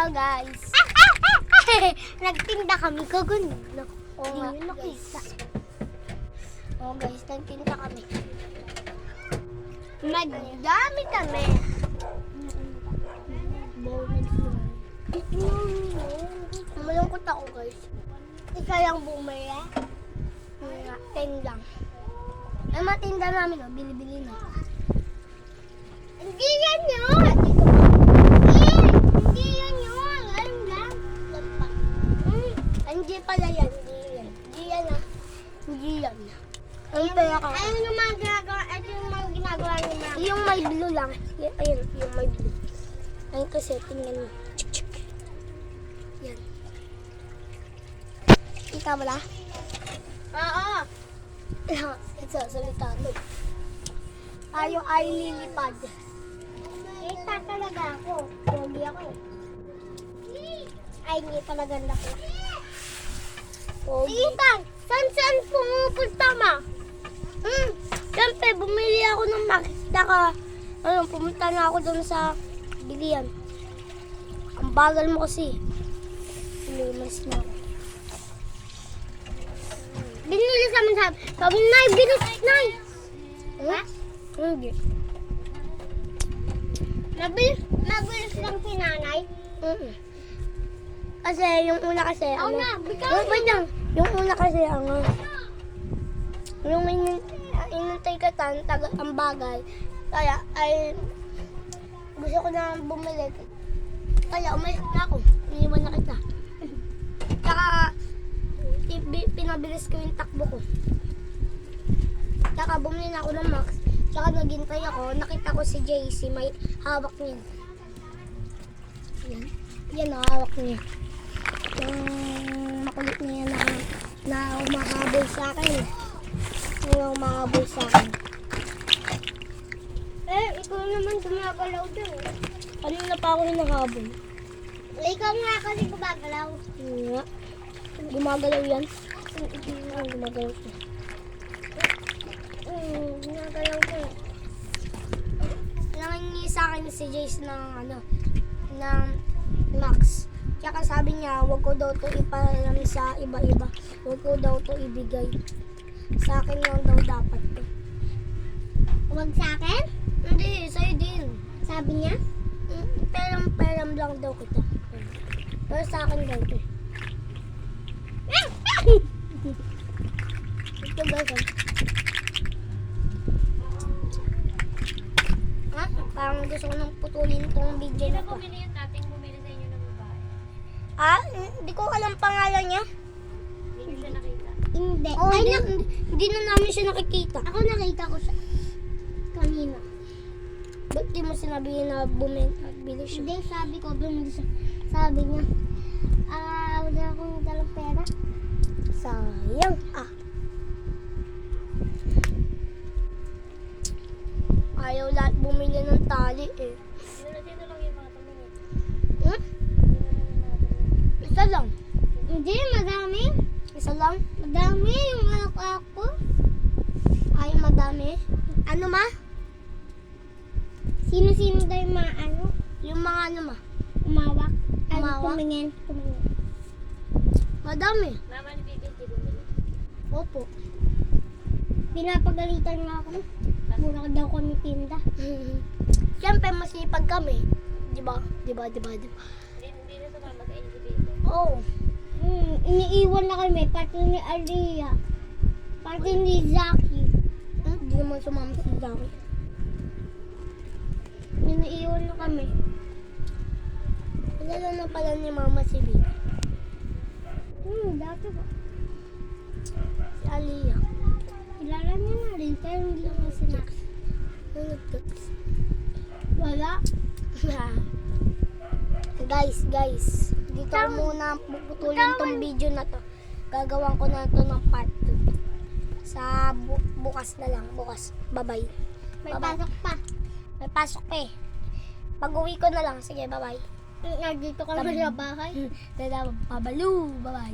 Hello guys. Nagtinda kami kagulo. Oo nga guys. Oo guys, nagtinda kami. Nagdami kami. Malungkot ako guys. Isa lang bumili. 10 lang. Ay matinda namin bili-bili na. Hindi yan yun! Hindi yan yun! Alam lang. Hindi pala yan. Hindi yan ah. Hindi yan. Ayun yung mga ginagawa. Ito yung mga ginagawa niyo na. Yung may blue lang. Ayun, yung may blue. Ayun kasi, tingnan mo. Yan. Ikaw wala? Oo. Ito, salita mo. Ayaw ay lilipad. Kita talaga ako. Pogi ako eh. Ay, hindi talaga laki. Pogi. Sige, saan pumupunta ma? Siyempre, bumili ako ng makita ka. Pumunta na ako doon sa bilian. Ang bagal mo kasi. Lumas na ako. Binili sa amin sabi, Nay, binus, Nay! Ha? Hindi. Mabilis lang si Nanay? Kasi yung una kasi, wait lang. Yung una kasi, yung inintay ka ang bagal. Kaya, ay, gusto ko na bumili. Kaya, umalis na ako. Iniwan na kita. Tsaka, pinabilis ko yung takbo ko. Tsaka, bumili na ako ng Max. Tsaka, naghintay ako. Nakita ko si JC, may hawak niya. Yan ang hawak niya. Yung makulit niya na umahabol sa akin. Yung umahabol sa akin. Ikaw naman gumagalaw doon. Kanina pa ako hinahabol. Ikaw nga kasi gumagalaw. Nga. Gumagalaw yan. Gumagalaw siya. Gumagalaw ko. Nangingi sa akin si Jace ng Max. Kaya sabi niya, wag ko daw to ipalam sa iba-iba. Wag ko daw to ibigay. Sa akin lang daw dapat to. Wag sa akin? Hindi, sa'yo din. Sabi niya? Peram lang daw kita. Pero sa akin daw to. Ito ba ito? Ha? Parang gusto ko nang putulin itong video na to. Bumili yung dating bumili sa inyo ng babae. Hindi ko alam pangalan niya. Hindi niyo siya nakita. Hindi. Oh, hindi na namin siya nakikita. Ako nakita ko siya kanina. Ba't di mo sinabi na bumili siya? Hindi, sabi ko bumili siya. Sabi niya, wala akong dalang pera. Sayang. Ayaw lahat bumili ng tali eh. Sino lang yung mga tumingin? Isa lang. Hindi, madami. Isa lang? Madami yung ako. Ay, madami. Ano ma? Sino-sino daw yung mga ano? Yung mga ano ma? Umawak. Umawak? Tumingin. Madami. Mama ni Bibi, di bumili. Opo. Pinapagalitan nga ako. Mura daw kami tinda. Siyempre, masipag kami. Diba? Hindi na sumama sa inyo si Bibi. Oo. Iniiwan na kami, pati ni Aliyah. Pati ni Zaki. Hindi naman sumama si Zaki. Iniiwan na kami. Kilala na pala ni Mama si Bibi. Dati ba? Si Aliyah. Kilala niya na rin, pero hindi naman si Max. Wala. Guys, dito muna puputulin tong video na to. Gagawan ko na to ng part 2. Sa bukas na lang. Bukas. Bye-bye. May pasok pa. May pasok pa eh. Pag-uwi ko na lang. Sige, bye-bye. Nandito ka na sa bahay. Babalu. Bye-bye.